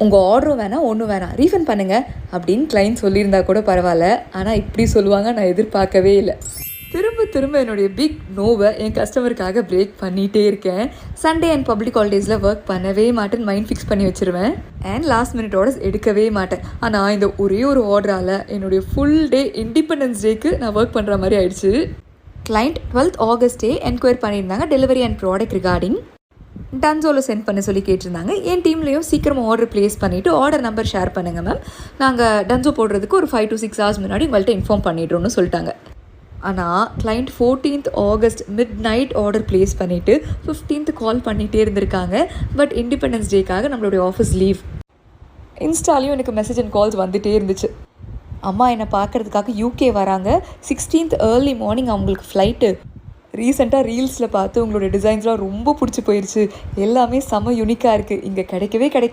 உங்கள் ஆர்டரும் வேணாம், ஒன்றும் வேணாம், ரீஃபண்ட் பண்ணுங்கள் அப்படின்னு கிளைண்ட் சொல்லியிருந்தா கூட பரவாயில்ல. ஆனால் இப்படி சொல்லுவாங்க நான் எதிர்பார்க்கவே இல்லை. திரும்ப என்னுடைய பிக் நோவை என் கஸ்டமருக்காக பிரேக் பண்ணிகிட்டே இருக்கேன். சண்டே அண்ட் பப்ளிக் ஹாலிடேஸில் ஒர்க் பண்ணவே மாட்டேன்னு மைண்ட் ஃபிக்ஸ் பண்ணி வச்சுருவேன். அண்ட் லாஸ்ட் மினிட் ஆர்டர்ஸ் எடுக்கவே மாட்டேன். ஆனால் இந்த ஒரே ஒரு ஆர்டரால் என்னுடைய ஃபுல் டே இண்டிபெண்டன்ஸ் டேக்கு நான் ஒர்க் பண்ணுற மாதிரி ஆயிடுச்சு. கிளைண்ட் 12th ஆகஸ்டே என்கொயர் பண்ணியிருந்தாங்க டெலிவரி அண்ட் ப்ராடக்ட் ரிகார்டிங். டன்சோவில் சென்ட் பண்ண சொல்லி கேட்டிருந்தாங்க. என் டீம்லேயும் சீக்கிரமாக ஆர்டர் ப்ளேஸ் பண்ணிவிட்டு ஆர்டர் நம்பர் ஷேர் பண்ணுங்கள் மேம், நாங்கள் டன்சோ போடுறதுக்கு ஒரு 5 to 6 hours முன்னாடி உங்கள்கிட்ட இன்ஃபார்ம் பண்ணிடுறோன்னு சொல்லிட்டாங்க. ஆனால் client 14th August mid night order place பண்ணிவிட்டு 15th கால் பண்ணிகிட்டே இருந்திருக்காங்க. பட் இண்டிபெண்டன்ஸ் டேக்காக நம்மளுடைய ஆஃபீஸ் லீவ். இன்ஸ்டாலையும் எனக்கு மெசேஜ் அண்ட் கால்ஸ் வந்துகிட்டே இருந்துச்சு. அம்மா என்னை பார்க்குறதுக்காக யூகே வராங்க, 16th ஏர்லி மார்னிங் அவங்களுக்கு ஃப்ளைட்டு. ரீசெண்டாக ரீல்ஸில் பார்த்து உங்களோட டிசைன்ஸ்லாம் ரொம்ப பிடிச்சி போயிடுச்சு, எல்லாமே செம்ம யூனிக்காக இருக்குது, இங்கே கிடைக்கவே கிடைக்காது.